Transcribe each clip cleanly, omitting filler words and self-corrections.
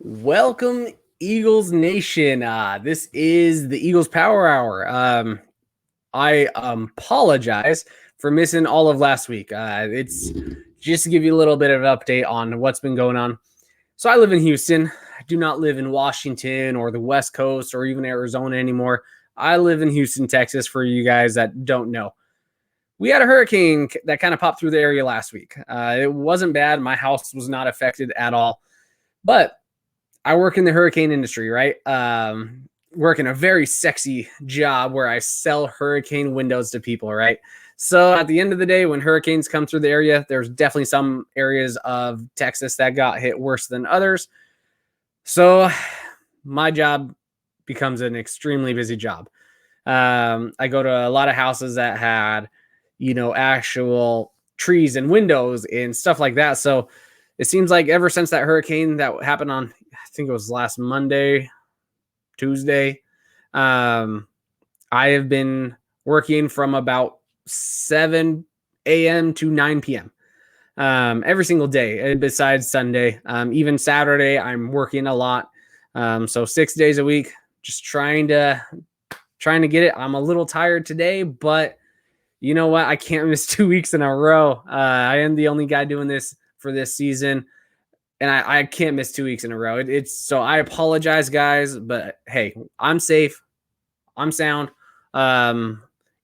Welcome, Eagles Nation. This is the Eagles Power Hour. I apologize for missing all of last week. It's just to give you a little bit of an update on what's been going on. So I live in Houston. I do not live in Washington or the West Coast or even Arizona anymore. I live in Houston, Texas, for you guys that don't know. We had a hurricane that kind of popped through the area last week. It wasn't bad. My house was not affected at all. But I work in the hurricane industry, right? Work in a very sexy job where I sell hurricane windows to people, right? So at the end of the day, when hurricanes come through the area, there's definitely some areas of Texas that got hit worse than others. So my job becomes an extremely busy job. I go to a lot of houses that had, actual trees and windows and stuff like that. So it seems like ever since that hurricane that happened on, I think it was last Monday, Tuesday, I have been working from about 7 a.m. to 9 p.m. Every single day, besides Sunday. Even Saturday, I'm working a lot. So 6 days a week, just trying to get it. I'm a little tired today, but you know what? I can't miss 2 weeks in a row. I am the only guy doing this for this season, and I can't miss 2 weeks in a row. It's so I apologize, guys, but hey, I'm safe. I'm sound.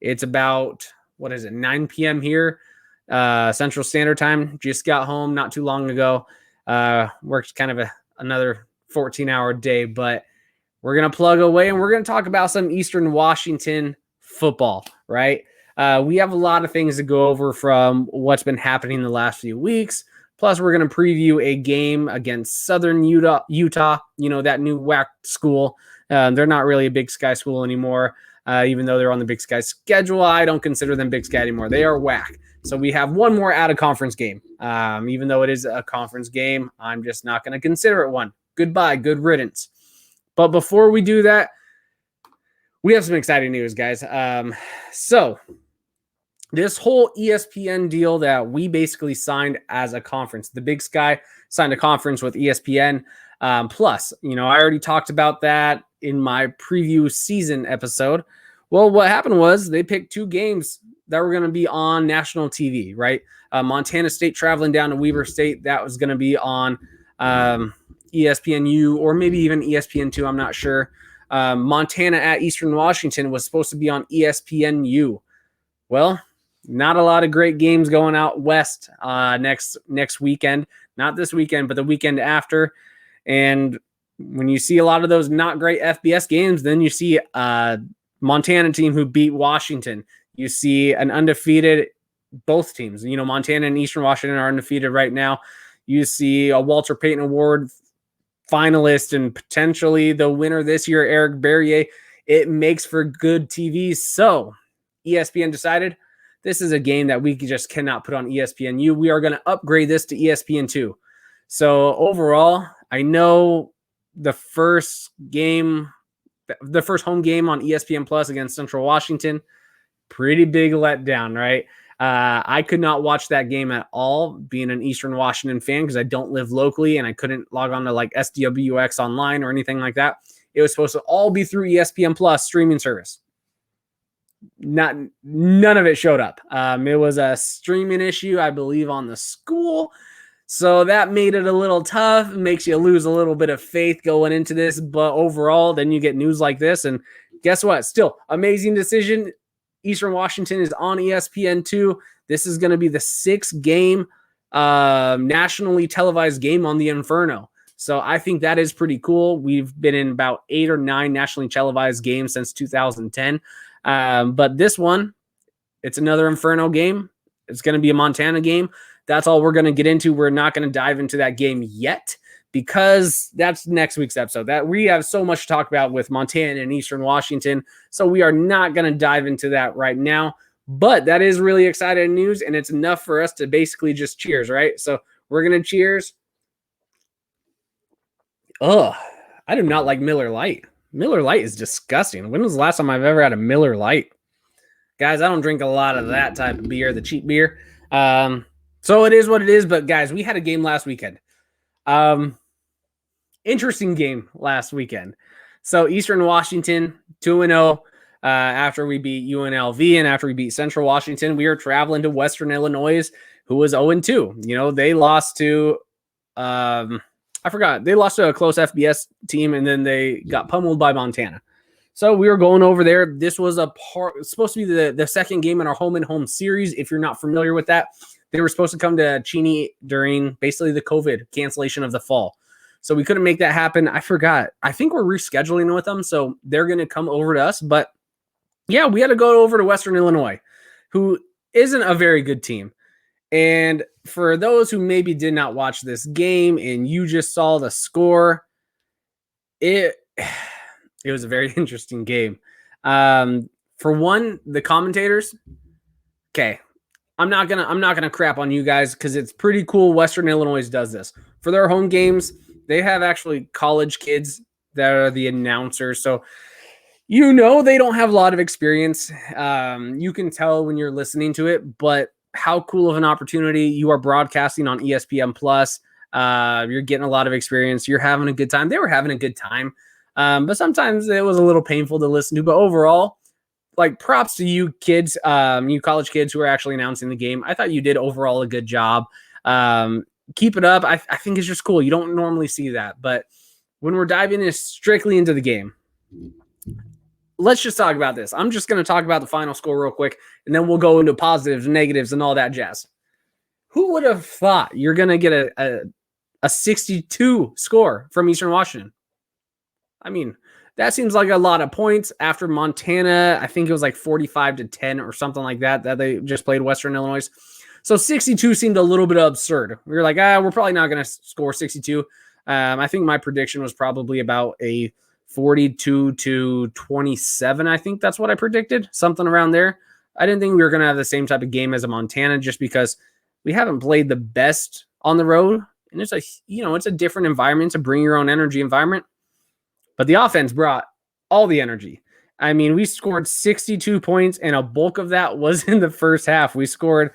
It's about, 9 p.m. here, Central Standard Time. Just got home not too long ago. Worked kind of another 14-hour day, but we're going to plug away and we're going to talk about some Eastern Washington football, right? We have a lot of things to go over from what's been happening the last few weeks. Plus, we're going to preview a game against Southern Utah, that new WAC school. They're not really a Big Sky school anymore, even though they're on the Big Sky schedule. I don't consider them Big Sky anymore. They are WAC. So we have one more out-of-conference game. Even though it is a conference game, I'm just not going to consider it one. Goodbye. Good riddance. But before we do that, we have some exciting news, guys. So this whole ESPN deal that we basically signed as a conference, the Big Sky signed a conference with ESPN. Plus, I already talked about that in my preview season episode. Well, what happened was they picked two games that were going to be on national TV, right? Montana State traveling down to Weber State. That was going to be on ESPNU or maybe even ESPN2. I'm not sure. Montana at Eastern Washington was supposed to be on ESPNU. Well, not a lot of great games going out west next weekend. Not this weekend, but the weekend after. And when you see a lot of those not great FBS games, then you see a Montana team who beat Washington. You see an undefeated, both teams. Montana and Eastern Washington are undefeated right now. You see a Walter Payton Award finalist and potentially the winner this year, Eric Berrier. It makes for good TV. So ESPN decided this is a game that we just cannot put on ESPNU. We are going to upgrade this to ESPN2. So overall, I know the first home game on ESPN Plus against Central Washington, pretty big letdown, right? I could not watch that game at all, being an Eastern Washington fan, because I don't live locally and I couldn't log on to like SWX online or anything like that. It was supposed to all be through ESPN Plus streaming service. None of it showed up. It was a streaming issue, I believe, on the school. So that made it a little tough. It makes you lose a little bit of faith going into this. But overall, then you get news like this. And guess what? Still, amazing decision. Eastern Washington is on ESPN2. This is going to be the 6th game, nationally televised game on the Inferno. So I think that is pretty cool. We've been in about 8 or 9 nationally televised games since 2010. But this one, it's another Inferno game. It's going to be a Montana game. That's all we're going to get into. We're not going to dive into that game yet because that's next week's episode. That we have so much to talk about with Montana and Eastern Washington. So we are not going to dive into that right now. But that is really exciting news, and it's enough for us to basically just cheers, right? So we're going to cheers. Ugh, I do not like Miller Lite. Miller Lite is disgusting. When was the last time I've ever had a Miller Lite? Guys, I don't drink a lot of that type of beer, the cheap beer. So it is what it is. But guys, we had a game last weekend. interesting game last weekend. So Eastern Washington 2-0 after we beat UNLV and after we beat Central Washington. We are traveling to Western Illinois, who was 0-2. You know, they lost to I forgot. They lost to a close FBS team, and then they got pummeled by Montana. So we were going over there. This was supposed to be the second game in our home and home series. If you're not familiar with that, they were supposed to come to Cheney during basically the COVID cancellation of the fall. So we couldn't make that happen. I forgot. I think we're rescheduling with them, so they're going to come over to us. But yeah, we had to go over to Western Illinois, who isn't a very good team. And for those who maybe did not watch this game and you just saw the score, it was a very interesting game. For one, the commentators, okay, I'm not gonna crap on you guys because it's pretty cool. Western Illinois does this for their home games. They have actually college kids that are the announcers, so you know they don't have a lot of experience. You can tell when you're listening to it, but how cool of an opportunity. You are broadcasting on ESPN Plus. You're getting a lot of experience. You're having a good time. They were having a good time. But sometimes it was a little painful to listen to. But overall, like, props to you kids, you college kids who are actually announcing the game. I thought you did overall a good job. Keep it up. I think it's just cool. You don't normally see that. But when we're diving in strictly into the game, let's just talk about this. I'm just going to talk about the final score real quick, and then we'll go into positives, negatives, and all that jazz. Who would have thought you're going to get a 62 score from Eastern Washington? I mean, that seems like a lot of points after Montana. I think it was like 45-10 or something like that they just played Western Illinois. So 62 seemed a little bit absurd. We were like, we're probably not going to score 62. I think my prediction was probably about a 42-27. I think that's what I predicted, something around there. I didn't think we were going to have the same type of game as a Montana just because we haven't played the best on the road. And it's a different environment. It's a bring your own energy environment. But the offense brought all the energy. I mean, we scored 62 points, and a bulk of that was in the first half. We scored,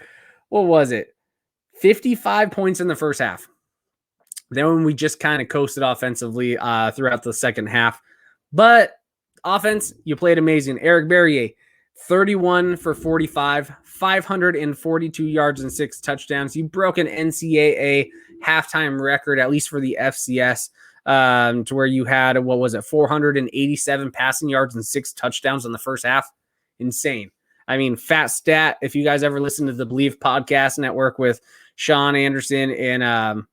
55 points in the first half. Then when we just kind of coasted offensively throughout the second half. But offense, you played amazing. Eric Berrier, 31 for 45, 542 yards and 6 touchdowns. You broke an NCAA halftime record, at least for the FCS, to where you had, 487 passing yards and 6 touchdowns in the first half. Insane. I mean, fat stat. If you guys ever listen to the Believe Podcast Network with Sean Anderson and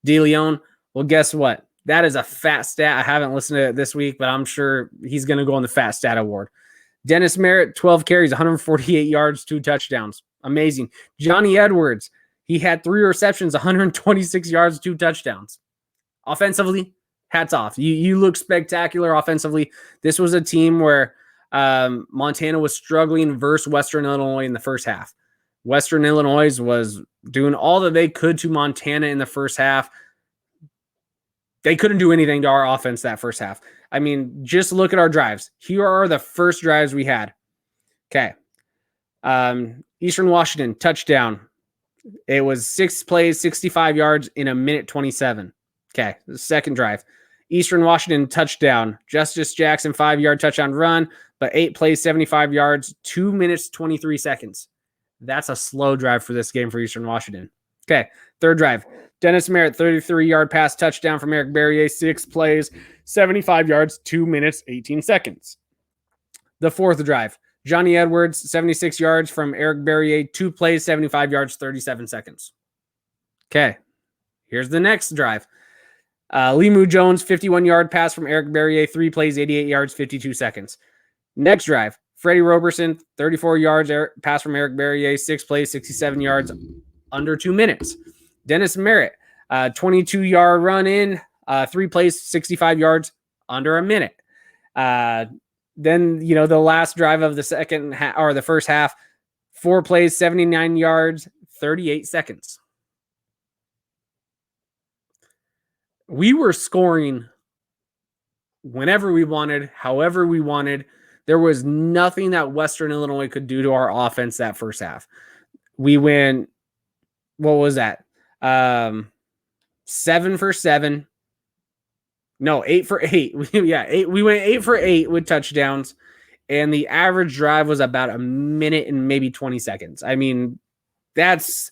DeLeon, well, guess what? That is a fat stat. I haven't listened to it this week, but I'm sure he's going to go on the fat stat award. Dennis Merritt, 12 carries, 148 yards, 2 touchdowns. Amazing. Johnny Edwards, he had 3 receptions, 126 yards, 2 touchdowns. Offensively, hats off. You look spectacular offensively. This was a team where Montana was struggling versus Western Illinois in the first half. Western Illinois was doing all that they could to Montana in the first half. They couldn't do anything to our offense that first half. I mean, just look at our drives. Here are the first drives we had. Okay. Eastern Washington, touchdown. It was 6 plays, 65 yards in a minute 27. Okay. The second drive. Eastern Washington, touchdown. Justice Jackson, 5-yard touchdown run, but 8 plays, 75 yards, 2 minutes, 23 seconds. That's a slow drive for this game for Eastern Washington. Okay. Third drive. Dennis Merritt, 33-yard pass touchdown from Eric Berrier, 6 plays, 75 yards, 2 minutes, 18 seconds. The fourth drive. Johnny Edwards, 76 yards from Eric Berrier, 2 plays, 75 yards, 37 seconds. Okay. Here's the next drive. Limu Jones, 51-yard pass from Eric Berrier, 3 plays, 88 yards, 52 seconds. Next drive. Freddie Roberson, 34 yards pass from Eric Berrier, 6 plays, 67 yards, under 2 minutes. Dennis Merritt, 22-yard run in, 3 plays, 65 yards, under a minute. Then, the last drive of the second half or the first half, 4 plays, 79 yards, 38 seconds. We were scoring whenever we wanted, however we wanted. There was nothing that Western Illinois could do to our offense that first half. We went, what was that? 7 for 7, No, 8 for 8. Yeah, 8. We went 8 for 8 with touchdowns, and the average drive was about a minute and maybe 20 seconds. I mean, that's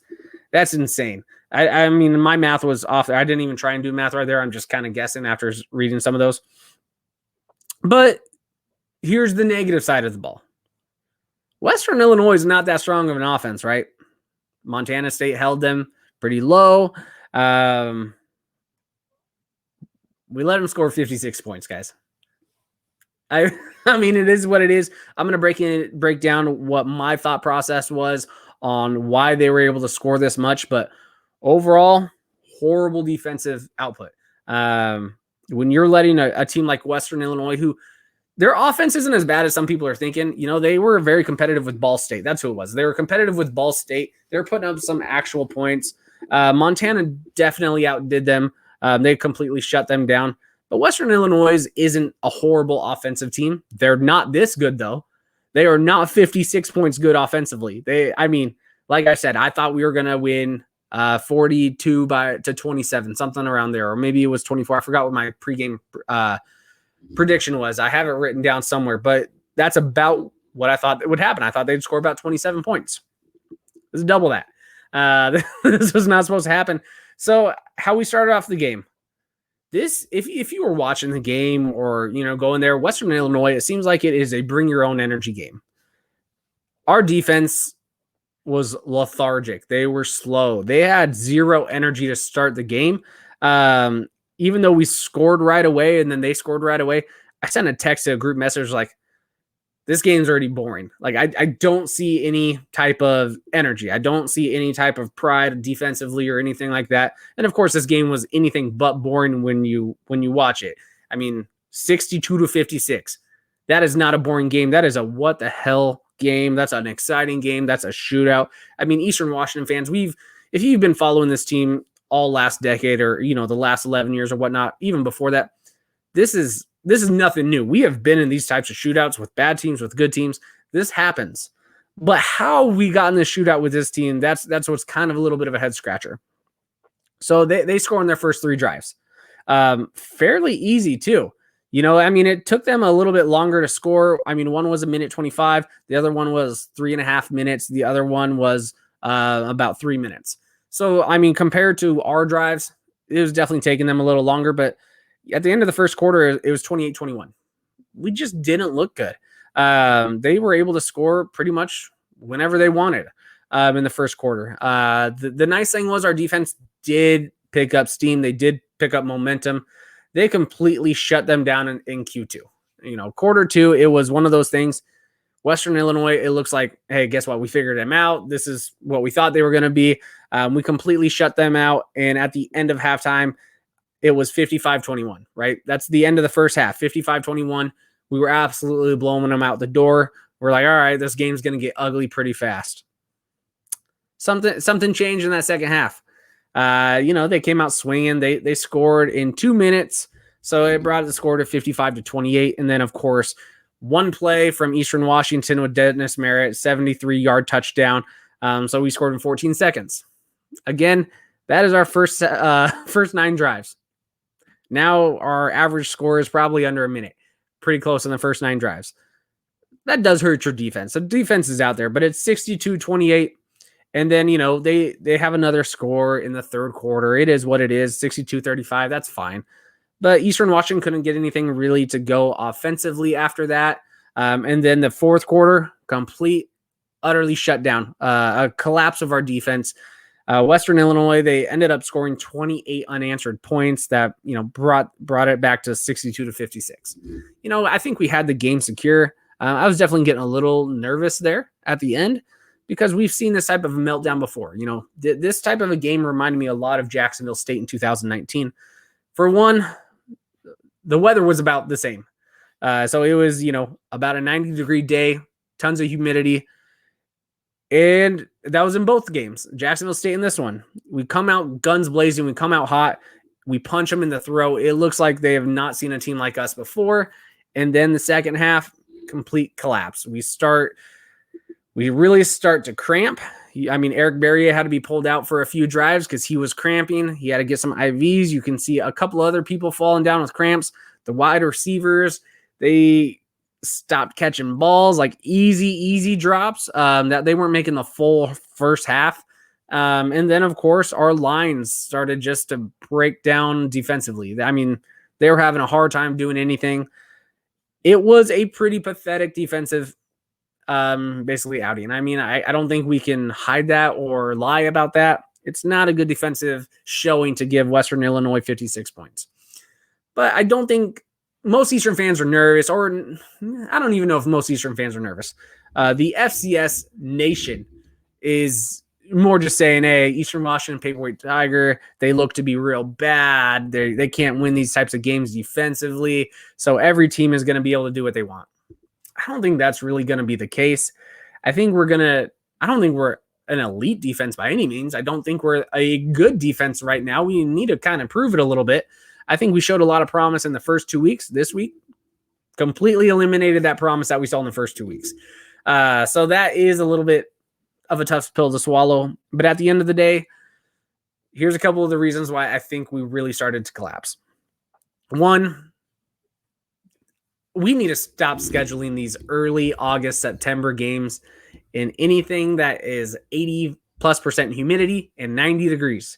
insane. I mean, my math was off there. I didn't even try and do math right there. I'm just kind of guessing after reading some of those. But here's the negative side of the ball. Western Illinois is not that strong of an offense, right? Montana State held them pretty low. We let them score 56 points, guys. I mean, it is what it is. I'm going to break down what my thought process was on why they were able to score this much, but overall, horrible defensive output. When you're letting a team like Western Illinois, who their offense isn't as bad as some people are thinking, they were very competitive with Ball State. That's who it was. They were competitive with Ball State. They were putting up some actual points. Montana definitely outdid them. They completely shut them down. But Western Illinois isn't a horrible offensive team. They're not this good, though. They are not 56 points good offensively. Like I said, I thought we were going to win 42 to 27, something around there. Or maybe it was 24. I forgot what my pregame prediction was. I have it written down somewhere. But that's about what I thought would happen. I thought they'd score about 27 points. This is double that. This was not supposed to happen. So how we started off the game. This, if you were watching the game or, going there, Western Illinois, it seems like it is a bring your own energy game. Our defense was lethargic. They were slow. They had zero energy to start the game. Even though we scored right away and then they scored right away, I sent a text to a group message like, this game's already boring. Like, I don't see any type of energy. I don't see any type of pride defensively or anything like that. And of course, this game was anything but boring when you watch it. I mean, 62 to 56. That is not a boring game. That is a what the hell game. That's an exciting game. That's a shootout. I mean, Eastern Washington fans, if you've been following this team all last decade or, the last 11 years or whatnot, even before that, this is nothing new. We have been in these types of shootouts with bad teams, with good teams. This happens. But how we got in this shootout with this team, that's what's kind of a little bit of a head scratcher. So they score on their first 3 drives. Fairly easy too. It took them a little bit longer to score. I mean, one was a minute 25. The other one was 3.5 minutes. The other one was about 3 minutes. So, compared to our drives, it was definitely taking them a little longer, but at the end of the first quarter, it was 28-21. We just didn't look good. They were able to score pretty much whenever they wanted in the first quarter. The nice thing was our defense did pick up steam. They did pick up momentum. They completely shut them down in Q2. Quarter 2, it was one of those things. Western Illinois, it looks like, hey, guess what? We figured them out. This is what we thought they were going to be. We completely shut them out. And at the end of halftime, it was 55-21, right? That's the end of the first half, 55-21. We were absolutely blowing them out the door. We're like, all right, this game's going to get ugly pretty fast. Something changed in that second half. They came out swinging. They scored in 2 minutes, so it brought the score to 55-28. And then, of course, one play from Eastern Washington with Dennis Merritt, 73-yard touchdown. So we scored in 14 seconds. Again, that is our first 9 drives. Now our average score is probably under a minute. Pretty close in the first 9 drives. That does hurt your defense. The defense is out there, but it's 62-28. And then, they have another score in the third quarter. It is what it is, 62-35. That's fine. But Eastern Washington couldn't get anything really to go offensively after that. And then the fourth quarter, utterly shut down. A collapse of our defense. Western Illinois, they ended up scoring 28 unanswered points that, brought it back to 62-56. I think we had the game secure. I was definitely getting a little nervous there at the end because we've seen this type of a meltdown before. This type of a game reminded me a lot of Jacksonville State in 2019. For one, the weather was about the same. So it was, about a 90-degree day, tons of humidity. And that was in both games, Jacksonville State in this one. We come out guns blazing. We come out hot. We punch them in the throat. It looks like they have not seen a team like us before. And then the second half, complete collapse. We really start to cramp. Eric Berrier had to be pulled out for a few drives because he was cramping. He had to get some IVs. You can see a couple other people falling down with cramps. The wide receivers, they stopped catching balls, like easy drops that they weren't making the full first half. And then, of course, our lines started just to break down defensively. I mean, they were having a hard time doing anything. It was a pretty pathetic defensive basically outing. I mean, I don't think we can hide that or lie about that. It's not a good defensive showing to give Western Illinois 56 points. But I don't think most Eastern fans are nervous, or I don't even know if most Eastern fans are nervous. The FCS Nation is more just saying, hey, Eastern Washington Paperweight Tiger, they look to be real bad. They can't win these types of games defensively, so every team is going to be able to do what they want. I don't think that's really going to be the case. I don't think we're an elite defense by any means. I don't think we're a good defense right now. We need to kind of prove it a little bit. I think we showed a lot of promise in the first 2 weeks. This week completely eliminated that promise that we saw in the first 2 weeks. So that is a little bit of a tough pill to swallow. But at the end of the day, here's a couple of the reasons why I think we really started to collapse. One, we need to stop scheduling these early August, September games in anything that is 80+% humidity and 90 degrees.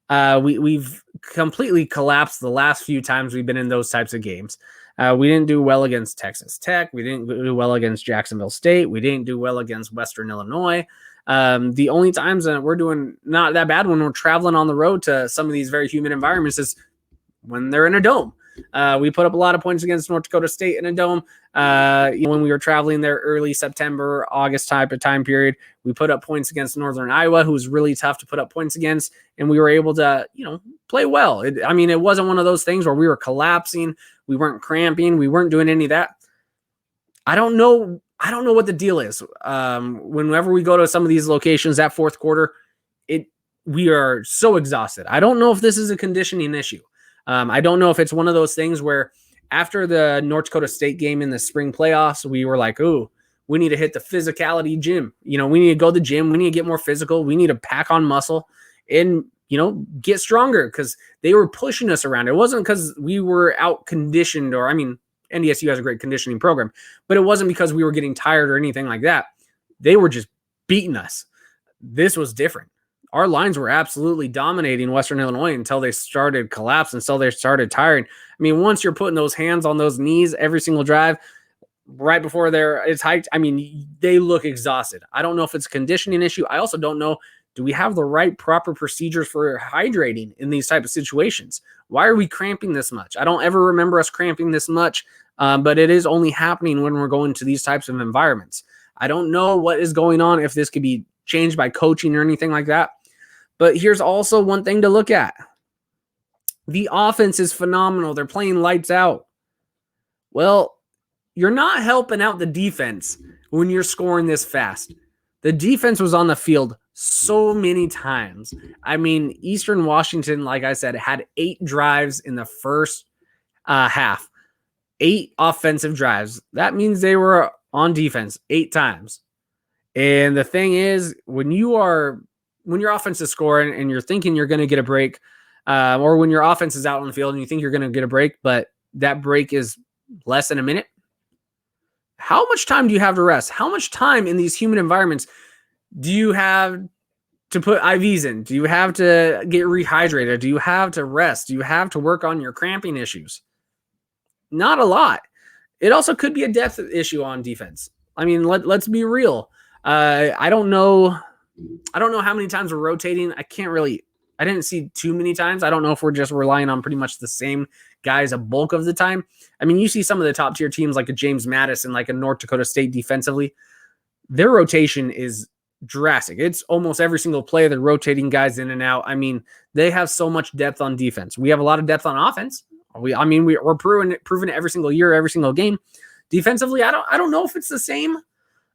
We've completely collapsed the last few times we've been in those types of games. We didn't do well against Texas Tech. We didn't do well against Jacksonville State. We didn't do well against Western Illinois. The only times that we're doing not that bad when we're traveling on the road to some of these very humid environments is when they're in a dome. We put up a lot of points against North Dakota State in a dome. When we were traveling there early September, August type of time period, we put up points against Northern Iowa, who was really tough to put up points against, and we were able to, play well. It wasn't one of those things where we were collapsing, we weren't cramping, we weren't doing any of that. I don't know what the deal is. Whenever we go to some of these locations, that fourth quarter, we are so exhausted. I don't know if this is a conditioning issue. I don't know if it's one of those things where after the North Dakota State game in the spring playoffs, we were like, oh, we need to hit the physicality gym. We need to go to the gym. We need to get more physical. We need to pack on muscle and, get stronger because they were pushing us around. It wasn't because we were out conditioned NDSU has a great conditioning program, but it wasn't because we were getting tired or anything like that. They were just beating us. This was different. Our lines were absolutely dominating Western Illinois until they started collapsing, until they started tiring. Once you're putting those hands on those knees every single drive, right before it's hiked, they look exhausted. I don't know if it's a conditioning issue. I also don't know, do we have the right proper procedures for hydrating in these type of situations? Why are we cramping this much? I don't ever remember us cramping this much, but it is only happening when we're going to these types of environments. I don't know what is going on, if this could be changed by coaching or anything like that. But here's also one thing to look at. The offense is phenomenal. They're playing lights out. Well, you're not helping out the defense when you're scoring this fast. The defense was on the field so many times. Eastern Washington, like I said, had 8 drives in the first half. 8 offensive drives. That means they were on defense 8 times. And the thing is, when your offense is scoring and you're thinking you're going to get a break, or when your offense is out on the field and you think you're going to get a break, but that break is less than a minute, how much time do you have to rest? How much time in these humid environments do you have to put IVs in? Do you have to get rehydrated? Do you have to rest? Do you have to work on your cramping issues? Not a lot. It also could be a depth issue on defense. Let's be real. I don't know how many times we're rotating. I didn't see too many times. I don't know if we're just relying on pretty much the same guys a bulk of the time. You see some of the top tier teams like a James Madison, like a North Dakota State defensively, their rotation is drastic. It's almost every single play they're rotating guys in and out. They have so much depth on defense. We have a lot of depth on offense. We're proving it every single year, every single game. Defensively, I don't know if it's the same.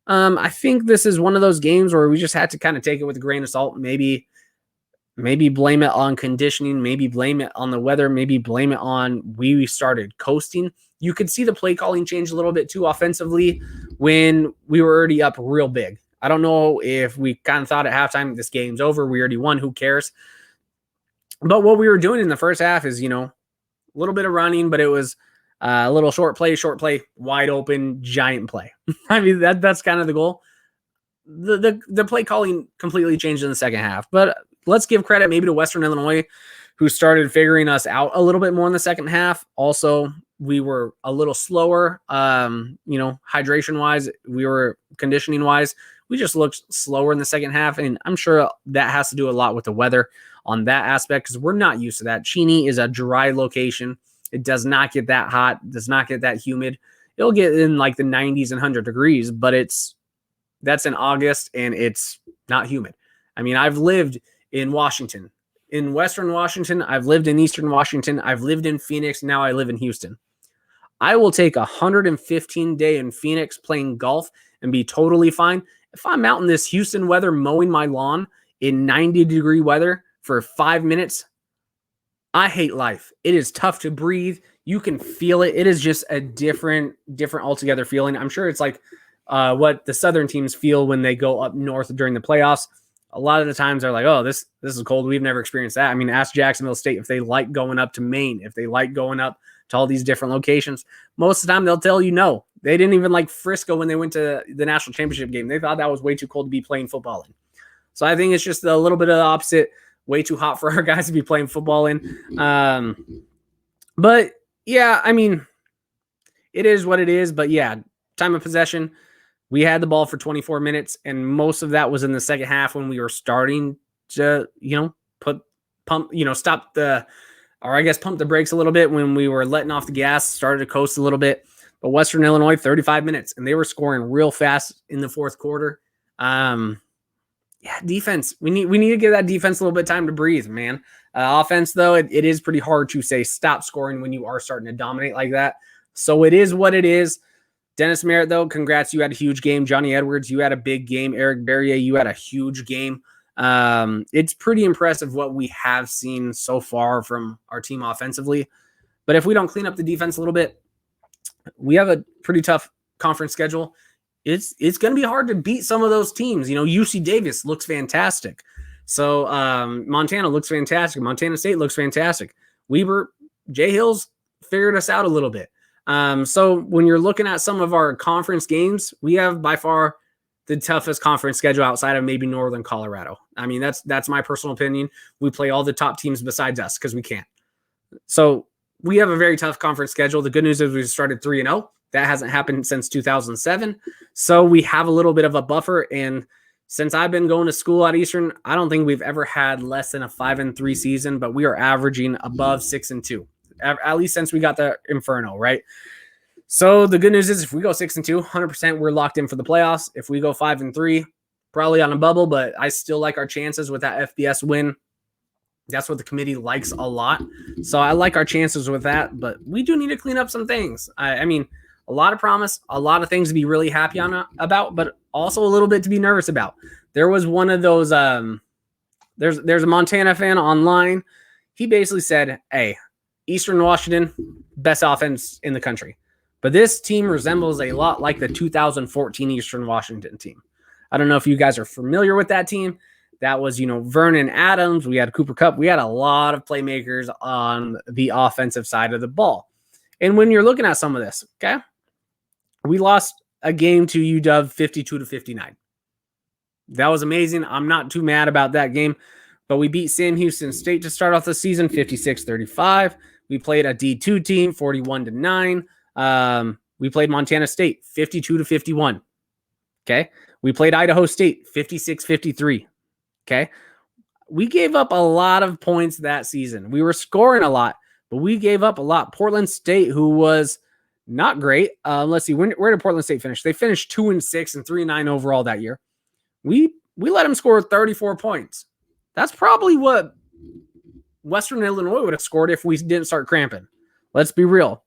I think this is one of those games where we just had to kind of take it with a grain of salt. Maybe blame it on conditioning, maybe blame it on the weather, maybe blame it on we started coasting. You could see the play calling change a little bit too offensively when we were already up real big. I don't know if we kind of thought at halftime, this game's over. We already won. Who cares? But what we were doing in the first half is, a little bit of running, but it was a little short play, wide open, giant play. I mean, that's kind of the goal. The play calling completely changed in the second half, but let's give credit maybe to Western Illinois, who started figuring us out a little bit more in the second half. Also, we were a little slower, hydration wise, we were conditioning wise. We just looked slower in the second half, and I'm sure that has to do a lot with the weather on that aspect, because we're not used to that. Cheney is a dry location. It does not get that hot, does not get that humid. It'll get in like the 90s and 100 degrees, but that's in August, and it's not humid. I mean, I've lived in Washington, in Western Washington. I've lived in Eastern Washington. I've lived in Phoenix. Now I live in Houston. I will take 115 day in Phoenix playing golf and be totally fine. If I'm out in this Houston weather mowing my lawn in 90-degree weather for 5 minutes, I hate life. It is tough to breathe. You can feel it. It is just a different altogether feeling. I'm sure it's like what the Southern teams feel when they go up north during the playoffs. A lot of the times they're like, oh, this is cold. We've never experienced that. I mean, ask Jacksonville State if they like going up to Maine, if they like going up to all these different locations. Most of the time they'll tell you no. They didn't even like Frisco when they went to the national championship game. They thought that was way too cold to be playing football in. So I think it's just a little bit of the opposite. Way too hot for our guys to be playing football in. But yeah, I mean, it is what it is. But yeah, time of possession, we had the ball for 24 minutes, and most of that was in the second half when we were starting to, pump the brakes a little bit, when we were letting off the gas, started to coast a little bit. But Western Illinois, 35 minutes, and they were scoring real fast in the fourth quarter. Yeah, defense. We need to give that defense a little bit of time to breathe, man. Offense, though, it is pretty hard to say stop scoring when you are starting to dominate like that. So it is what it is. Dennis Merritt, though, congrats. You had a huge game. Johnny Edwards, you had a big game. Eric Berrier, you had a huge game. It's pretty impressive what we have seen so far from our team offensively. But if we don't clean up the defense a little bit, we have a pretty tough conference schedule. It's going to be hard to beat some of those teams. UC Davis looks fantastic. So Montana looks fantastic. Montana State looks fantastic. Weber, Jay Hills figured us out a little bit. So when you're looking at some of our conference games, we have by far the toughest conference schedule outside of maybe Northern Colorado. I mean, that's my personal opinion. We play all the top teams besides us because we can't. So we have a very tough conference schedule. The good news is we started 3-0. That hasn't happened since 2007. So we have a little bit of a buffer. And since I've been going to school at Eastern, I don't think we've ever had less than a 5-3 season, but we are averaging above 6-2, at least since we got the Inferno, right? So the good news is if we go 6-2, 100% we're locked in for the playoffs. If we go 5-3, probably on a bubble, but I still like our chances with that FBS win. That's what the committee likes a lot. So I like our chances with that, but we do need to clean up some things. I mean, a lot of promise, a lot of things to be really happy about, but also a little bit to be nervous about. There was one of those, there's a Montana fan online. He basically said, hey, Eastern Washington, best offense in the country. But this team resembles a lot like the 2014 Eastern Washington team. I don't know if you guys are familiar with that team. That was, Vernon Adams. We had Cooper Kupp. We had a lot of playmakers on the offensive side of the ball. And when you're looking at some of this, okay, we lost a game to UW 52-59. That was amazing. I'm not too mad about that game, but we beat Sam Houston State to start off the season 56-35. We played a D2 team 41-9. We played Montana State 52-51. Okay. We played Idaho State 56-53. Okay. We gave up a lot of points that season. We were scoring a lot, but we gave up a lot. Portland State, who was not great. Let's see. Where did Portland State finish? They finished 2-6 and 3-9 overall that year. We let them score 34 points. That's probably what Western Illinois would have scored if we didn't start cramping. Let's be real.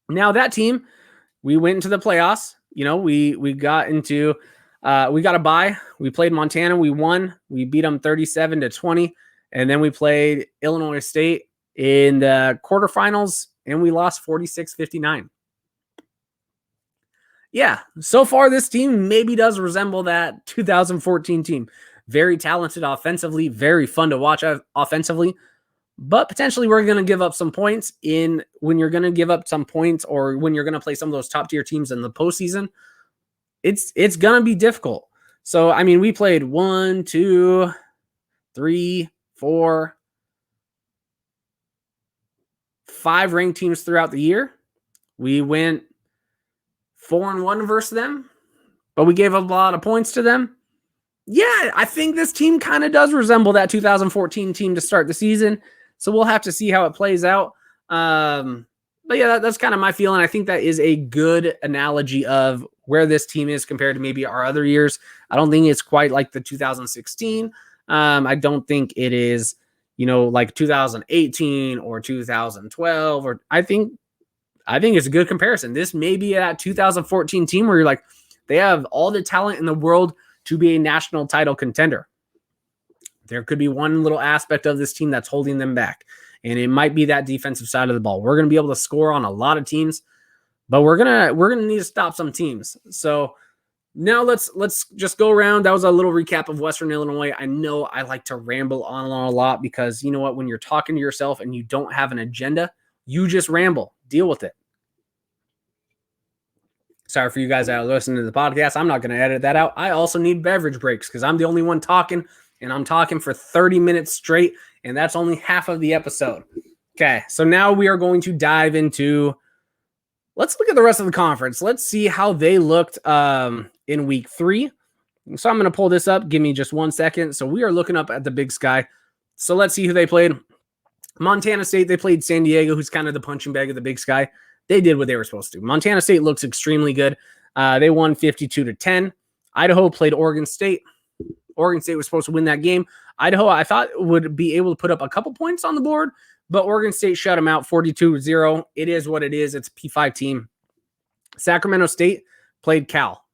Now that team, we went into the playoffs. We got into we got a bye. We played Montana. We won. We beat them 37-20. And then we played Illinois State in the quarterfinals, and we lost 46-59. Yeah, so far this team maybe does resemble that 2014 team. Very talented offensively, very fun to watch offensively, but potentially we're going to give up some points in when you're going to give up some points or when you're going to play some of those top tier teams in the postseason. It's going to be difficult. So, I mean, we played 1, 2, 3, 4, 5 ranked teams throughout the year. We went 4-1 versus them, but we gave up a lot of points to them. Yeah, I think this team kind of does resemble that 2014 team to start the season. So we'll have to see how it plays out. But yeah, that's kind of my feeling. I think that is a good analogy of where this team is compared to maybe our other years. I don't think it's quite like the 2016. I don't think it is, like 2018 or 2012. Or I think it's a good comparison. This may be that 2014 team where you're like, they have all the talent in the world to be a national title contender. There could be one little aspect of this team that's holding them back, and it might be that defensive side of the ball. We're going to be able to score on a lot of teams, but we're gonna need to stop some teams. So now let's just go around. That was a little recap of Western Illinois. I know I like to ramble on a lot because you know what? When you're talking to yourself and you don't have an agenda, you just ramble. Deal with it. Sorry for you guys that are listening to the podcast. I'm not going to edit that out. I also need beverage breaks because I'm the only one talking, and I'm talking for 30 minutes straight, and that's only half of the episode. Okay, so now we are going to dive into, let's look at the rest of the conference. Let's see how they looked in week 3. So I'm going to pull this up. Give me just 1 second. So we are looking up at the Big Sky. So let's see who they played. Montana State, they played San Diego, who's kind of the punching bag of the Big Sky. They did what they were supposed to. Montana State looks extremely good. They won 52-10. Idaho played Oregon State. Oregon State was supposed to win that game. Idaho, I thought, would be able to put up a couple points on the board, but Oregon State shut them out 42-0. It is what it is. It's a P5 team. Sacramento State played Cal.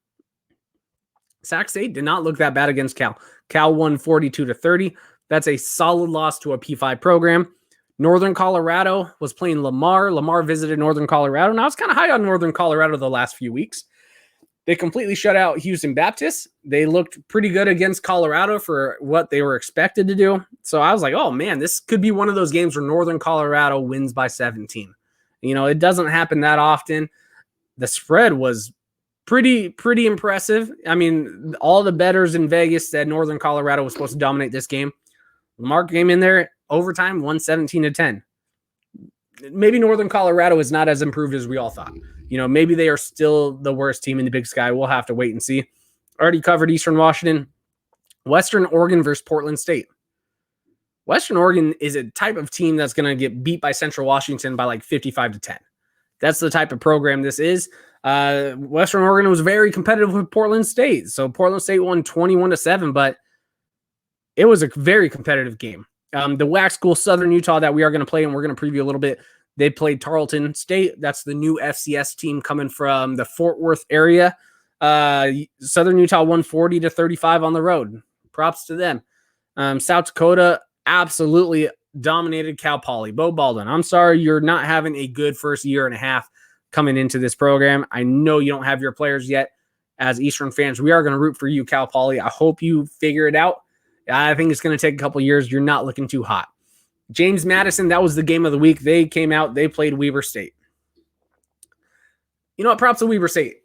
Sac State did not look that bad against Cal. Cal won 42-30. That's a solid loss to a P5 program. Northern Colorado was playing Lamar. Lamar visited Northern Colorado. Now, I was kind of high on Northern Colorado the last few weeks. They completely shut out Houston Baptist. They looked pretty good against Colorado for what they were expected to do. So I was like, oh, man, this could be one of those games where Northern Colorado wins by 17. It doesn't happen that often. The spread was pretty impressive. I mean, all the bettors in Vegas said Northern Colorado was supposed to dominate this game. Lamar came in there, overtime, won 17-10. Maybe Northern Colorado is not as improved as we all thought. Maybe they are still the worst team in the Big Sky. We'll have to wait and see. Already covered Eastern Washington. Western Oregon versus Portland State. Western Oregon is a type of team that's going to get beat by Central Washington by like 55-10. That's the type of program this is. Western Oregon was very competitive with Portland State. So Portland State won 21-7, but it was a very competitive game. The WAC school, Southern Utah, that we are going to play, and we're going to preview a little bit. They played Tarleton State. That's the new FCS team coming from the Fort Worth area. Southern Utah won 40-35 on the road. Props to them. South Dakota absolutely dominated Cal Poly. Bo Baldwin, I'm sorry you're not having a good first year and a half coming into this program. I know you don't have your players yet. As Eastern fans, we are going to root for you, Cal Poly. I hope you figure it out. I think it's going to take a couple years. You're not looking too hot. James Madison, that was the game of the week. They came out. They played Weber State. You know what? Props to Weber State.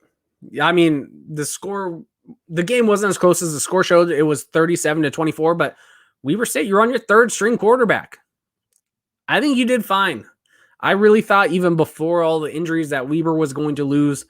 I mean, the game wasn't as close as the score showed. It was 37-24, but Weber State, you're on your third string quarterback. I think you did fine. I really thought even before all the injuries that Weber was going to lose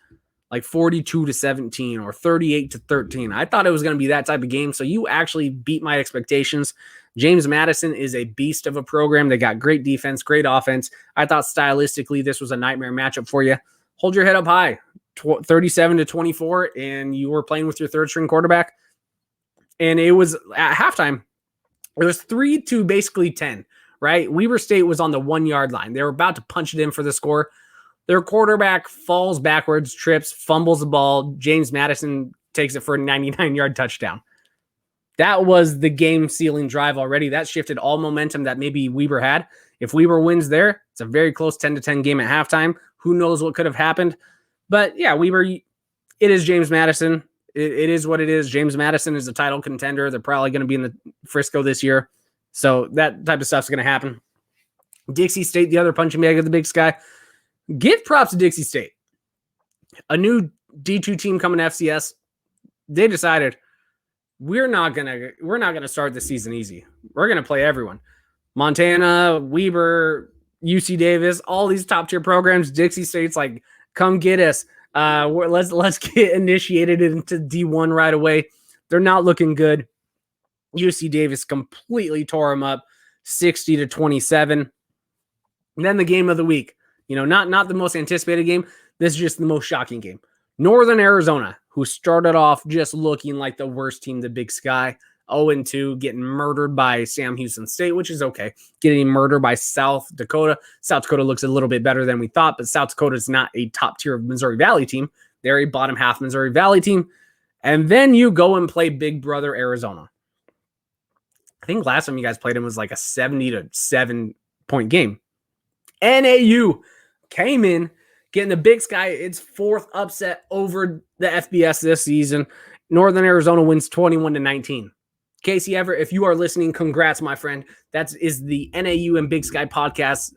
like 42-17 or 38-13. I thought it was going to be that type of game. So you actually beat my expectations. James Madison is a beast of a program. They got great defense, great offense. I thought stylistically this was a nightmare matchup for you. Hold your head up high. 37-24, and you were playing with your third string quarterback. And it was at halftime, it was 3-10, right? Weber State was on the 1 yard line. They were about to punch it in for the score. Their quarterback falls backwards, trips, fumbles the ball. James Madison takes it for a 99-yard touchdown. That was the game-sealing drive already. That shifted all momentum that maybe Weber had. If Weber wins there, it's a very close 10-10 game at halftime. Who knows what could have happened? But yeah, Weber, it is James Madison. It is what it is. James Madison is a title contender. They're probably going to be in the Frisco this year. So that type of stuff's going to happen. Dixie State, the other punching bag of the Big Sky. Give props to Dixie State. A new D2 team coming to FCS. They decided we're not gonna start the season easy. We're gonna play everyone. Montana, Weber, UC Davis, all these top tier programs. Dixie State's like, come get us. Let's get initiated into D1 right away. They're not looking good. UC Davis completely tore them up, 60-27. And then the game of the week. Not the most anticipated game. This is just the most shocking game. Northern Arizona, who started off just looking like the worst team, the Big Sky, 0-2, getting murdered by Sam Houston State, which is okay. Getting murdered by South Dakota. South Dakota looks a little bit better than we thought, but South Dakota is not a top tier of Missouri Valley team. They're a bottom half Missouri Valley team. And then you go and play Big Brother Arizona. I think last time you guys played him was like a 70-7 point game. NAU came in, getting the Big Sky its fourth upset over the FBS this season. Northern Arizona wins 21-19. Casey Everett, if you are listening, congrats, my friend. That is the NAU and Big Sky podcast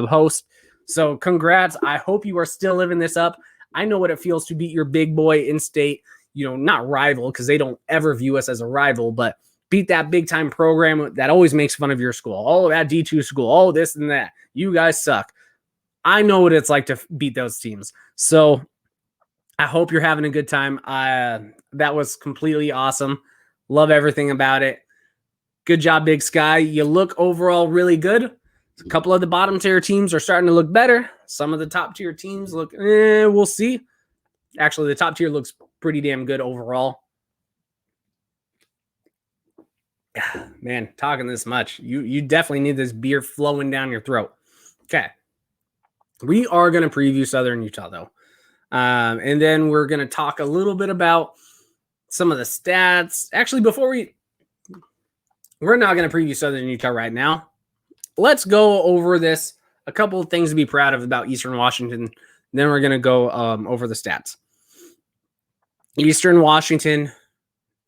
host. So congrats. I hope you are still living this up. I know what it feels to beat your big boy in state, not rival, because they don't ever view us as a rival, but beat that big time program that always makes fun of your school. Oh, that D2 school. Oh, this and that. You guys suck. I know what it's like to beat those teams. So I hope you're having a good time. That was completely awesome. Love everything about it. Good job, Big Sky. You look overall really good. A couple of the bottom tier teams are starting to look better. Some of the top tier teams look, we'll see. Actually, the top tier looks pretty damn good overall. Man, talking this much, you definitely need this beer flowing down your throat. Okay. We are going to preview Southern Utah, though. And then we're going to talk a little bit about some of the stats. Actually, we're not going to preview Southern Utah right now. Let's go over this. A couple of things to be proud of about Eastern Washington. Then we're going to go over the stats. Eastern Washington,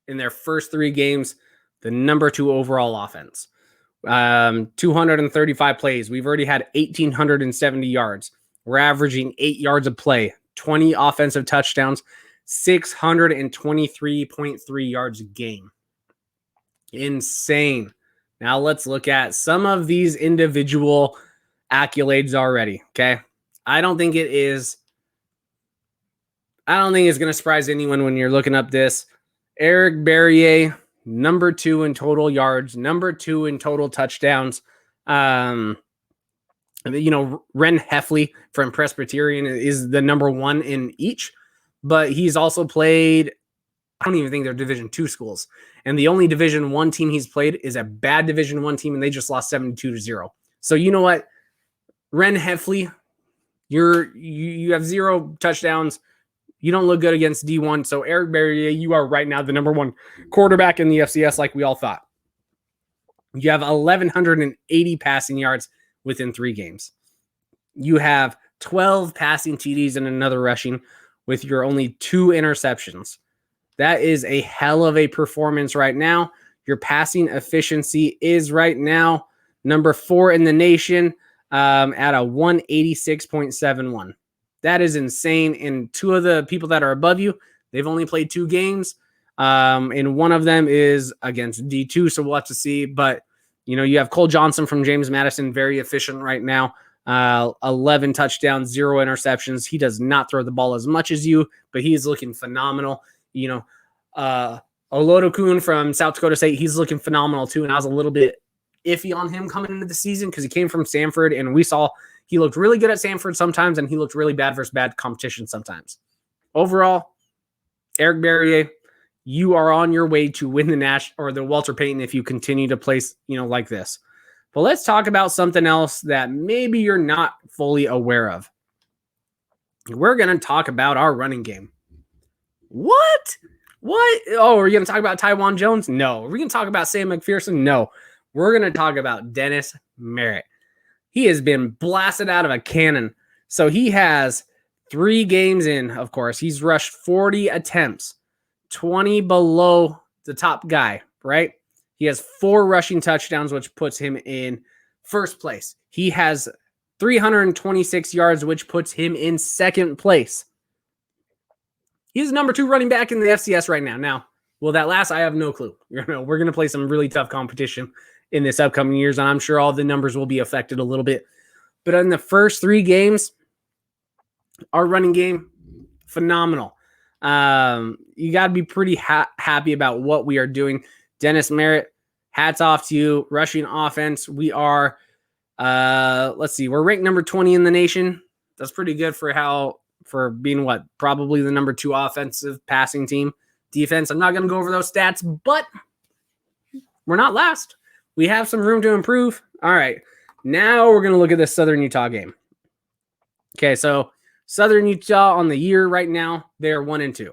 in their first 3 games, the number 2 overall offense. 235 plays. We've already had 1,870 yards. We're averaging 8 yards a play, 20 offensive touchdowns, 623.3 yards a game. Insane. Now let's look at some of these individual accolades already. Okay. I don't think it's going to surprise anyone when you're looking up this. Eric Berrier, number 2 in total yards, number 2 in total touchdowns. Ren Heffley from Presbyterian is the number 1 in each, but he's also played, I don't even think they're Division II schools. And the only Division I team he's played is a bad Division I team, and they just lost 72-0. So you know what? Ren Heffley, you have 0 touchdowns. You don't look good against D1. So Eric Berrier, you are right now the number 1 quarterback in the FCS like we all thought. You have 1,180 passing yards within 3 games. You have 12 passing TDs and another rushing with your only 2 interceptions. That is a hell of a performance right now. Your passing efficiency is right now number 4 in the nation at a 186.71. That is insane. And 2 of the people that are above you, they've only played 2 games. And one of them is against D2, so we'll have to see. But, you have Cole Johnson from James Madison, very efficient right now. 11 touchdowns, 0 interceptions. He does not throw the ball as much as you, but he's looking phenomenal. Olodokun from South Dakota State, he's looking phenomenal too. And I was a little bit iffy on him coming into the season because he came from Stanford, and we saw he looked really good at Stanford sometimes, and he looked really bad versus bad competition sometimes. Overall, Eric Berrier, you are on your way to win the Nash or the Walter Payton if you continue to play, like this. But let's talk about something else that maybe you're not fully aware of. We're going to talk about our running game. What? Oh, are we going to talk about Taiwan Jones? No. Are we going to talk about Sam McPherson? No. We're going to talk about Dennis Merritt. He has been blasted out of a cannon. So he has 3 games in, of course, he's rushed 40 attempts, 20 below the top guy, right? He has 4 rushing touchdowns, which puts him in first place. He has 326 yards, which puts him in second place. He's number 2 running back in the FCS right now. Now, will that last? I have no clue. We're going to play some really tough competition in this upcoming years, and I'm sure all the numbers will be affected a little bit. But in the first 3 games, our running game, phenomenal. You got to be pretty happy about what we are doing. Dennis Merritt, hats off to you. Rushing offense, we are, let's see, we're ranked number 20 in the nation. That's pretty good for being probably the number 2 offensive passing team. Defense, I'm not going to go over those stats, but we're not last. We have some room to improve. All right, now we're going to look at this Southern Utah game. Okay, so Southern Utah on the year right now, they're 1-2.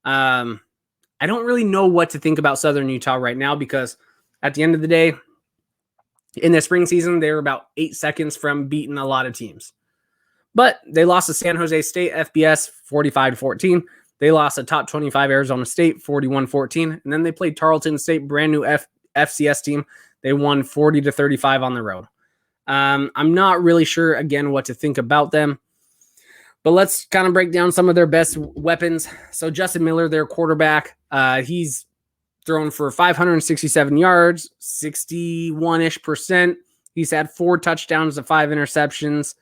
I don't really know what to think about Southern Utah right now because at the end of the day, in the spring season, they were about 8 seconds from beating a lot of teams. But they lost to San Jose State FBS 45-14. They lost to top 25 Arizona State 41-14. And then they played Tarleton State, brand new FCS team. They won 40-35 on the road. I'm not really sure, again, what to think about them. But let's kind of break down some of their best weapons. So Justin Miller, their quarterback, he's thrown for 567 yards, 61-ish%. He's had 4 touchdowns to 5 interceptions,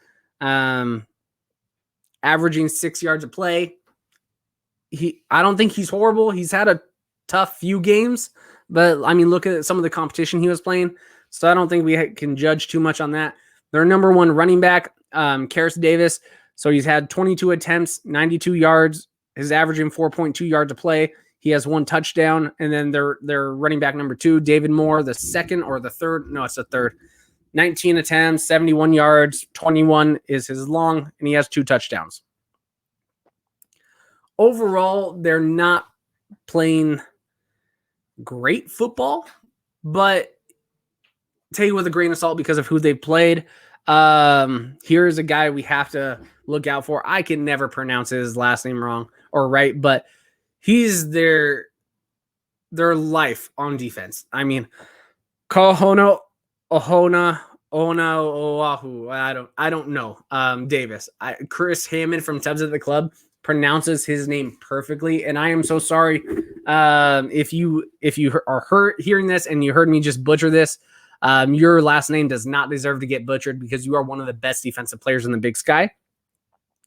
averaging 6 yards a play. I don't think he's horrible. He's had a tough few games, but I mean, look at some of the competition he was playing. So I don't think we can judge too much on that. Their number 1 running back, Karis Davis. So he's had 22 attempts, 92 yards. He's averaging 4.2 yards a play. He has 1 touchdown. And then their running back number 2, David Moore, the second or the third. No, it's the third. 19 attempts, 71 yards, 21 is his long, and he has 2 touchdowns. Overall, they're not playing great football, but take it with a grain of salt because of who they played. Here's a guy we have to look out for. I can never pronounce his last name wrong or right, but he's their life on defense. I mean, Kohono Ohona Ona Oahu. I don't know. Davis. Chris Hammond from Tubbs at the Club pronounces his name perfectly, and I am so sorry if you are hearing this and you heard me just butcher this. Your last name does not deserve to get butchered because you are one of the best defensive players in the Big Sky.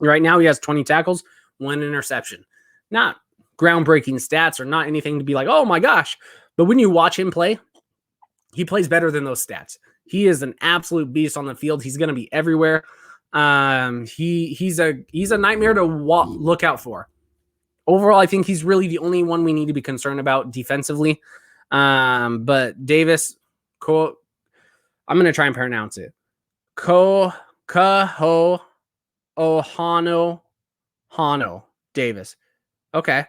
Right now, he has 20 tackles, 1 interception. Not groundbreaking stats or not anything to be like, oh my gosh. But when you watch him play, he plays better than those stats. He is an absolute beast on the field. He's going to be everywhere. He's a nightmare to look out for. Overall, I think he's really the only one we need to be concerned about defensively. But Davis, I'm going to try and pronounce it. Kaho Ohano Davis. Okay.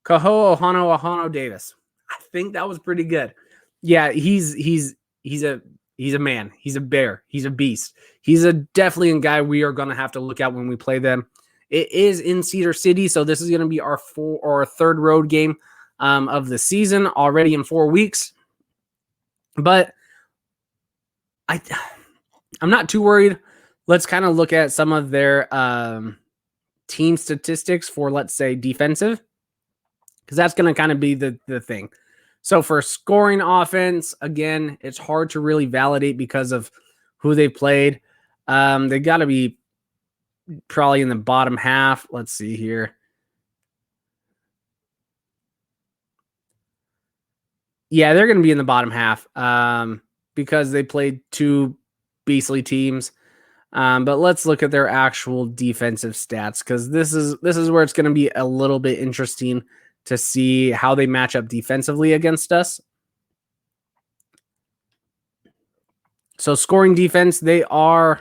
Kaho Ohano Davis. I think that was pretty good. Yeah, he's a man. He's a bear. He's a beast. He's definitely a guy we are going to have to look at when we play them. It is in Cedar City, so this is going to be our third road game of the season already in 4 weeks. But I'm not too worried. Let's kind of look at some of their team statistics for, let's say, defensive, because that's going to kind of be the thing. So for scoring offense, again, it's hard to really validate because of who they played. They got to be probably in the bottom half. Let's see here. Yeah, they're going to be in the bottom half because they played 2 beastly teams. But let's look at their actual defensive stats, because this is where it's going to be a little bit interesting to see how they match up defensively against us. So scoring defense, they are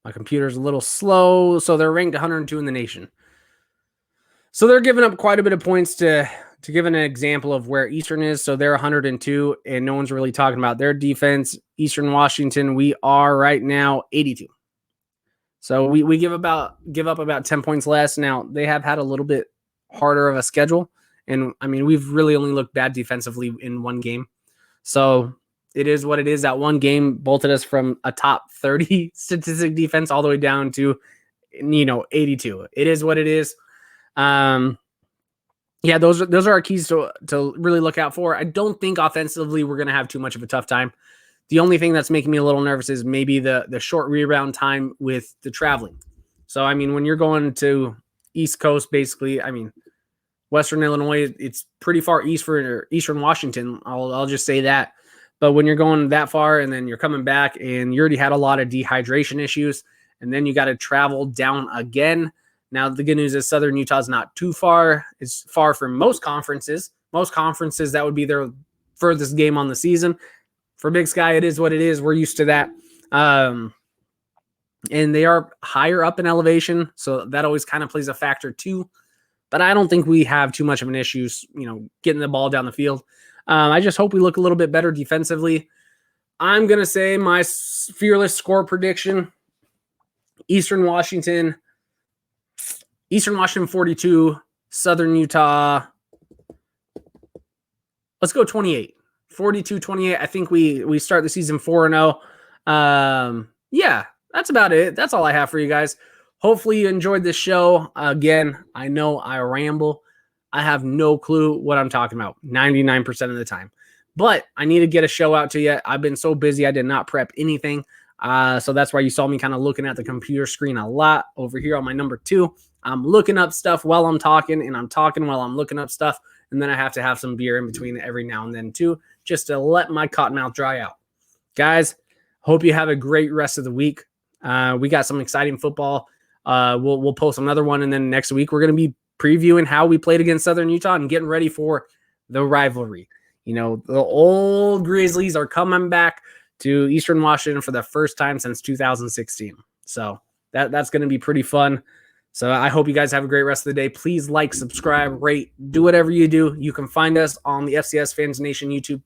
my computer's a little slow, so they're ranked 102 in the nation. So they're giving up quite a bit of points to to give an example of where Eastern is, so they're 102, and no one's really talking about their defense. Eastern Washington, we are right now 82. So we give up about 10 points less. Now, they have had a little bit harder of a schedule, and I mean, we've really only looked bad defensively in one game. So it is what it is. That one game bolted us from a top 30 statistic defense all the way down to 82. It is what it is. Yeah, those are our keys to really look out for. I don't think offensively we're going to have too much of a tough time. The only thing that's making me a little nervous is maybe the short rebound time with the traveling. So, I mean, when you're going to East Coast, basically, I mean, Western Illinois, it's pretty far east for Eastern Washington. I'll just say that. But when you're going that far and then you're coming back and you already had a lot of dehydration issues, and then you got to travel down again. Now, the good news is Southern Utah's not too far. It's far from most conferences. Most conferences, that would be their furthest game on the season. For Big Sky, it is what it is. We're used to that. And they are higher up in elevation, so that always kind of plays a factor too. But I don't think we have too much of an issue, getting the ball down the field. I just hope we look a little bit better defensively. I'm going to say my fearless score prediction, Eastern Washington 42, Southern Utah. Let's go 28. 42-28. I think we start the season 4-0. Yeah, that's about it. That's all I have for you guys. Hopefully you enjoyed this show. Again, I know I ramble. I have no clue what I'm talking about 99% of the time. But I need to get a show out to you. I've been so busy. I did not prep anything. So that's why you saw me kind of looking at the computer screen a lot over here on my number 2. I'm looking up stuff while I'm talking, and I'm talking while I'm looking up stuff. And then I have to have some beer in between every now and then too, just to let my cotton mouth dry out. Guys, hope you have a great rest of the week. We got some exciting football. We'll post another one, and then next week we're going to be previewing how we played against Southern Utah and getting ready for the rivalry. The old Grizzlies are coming back to Eastern Washington for the first time since 2016. So that's going to be pretty fun. So I hope you guys have a great rest of the day. Please like, subscribe, rate, do whatever you do. You can find us on the FCS Fans Nation YouTube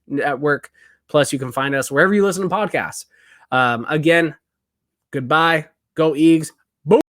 network. Plus, you can find us wherever you listen to podcasts. Again, goodbye. Go Eags.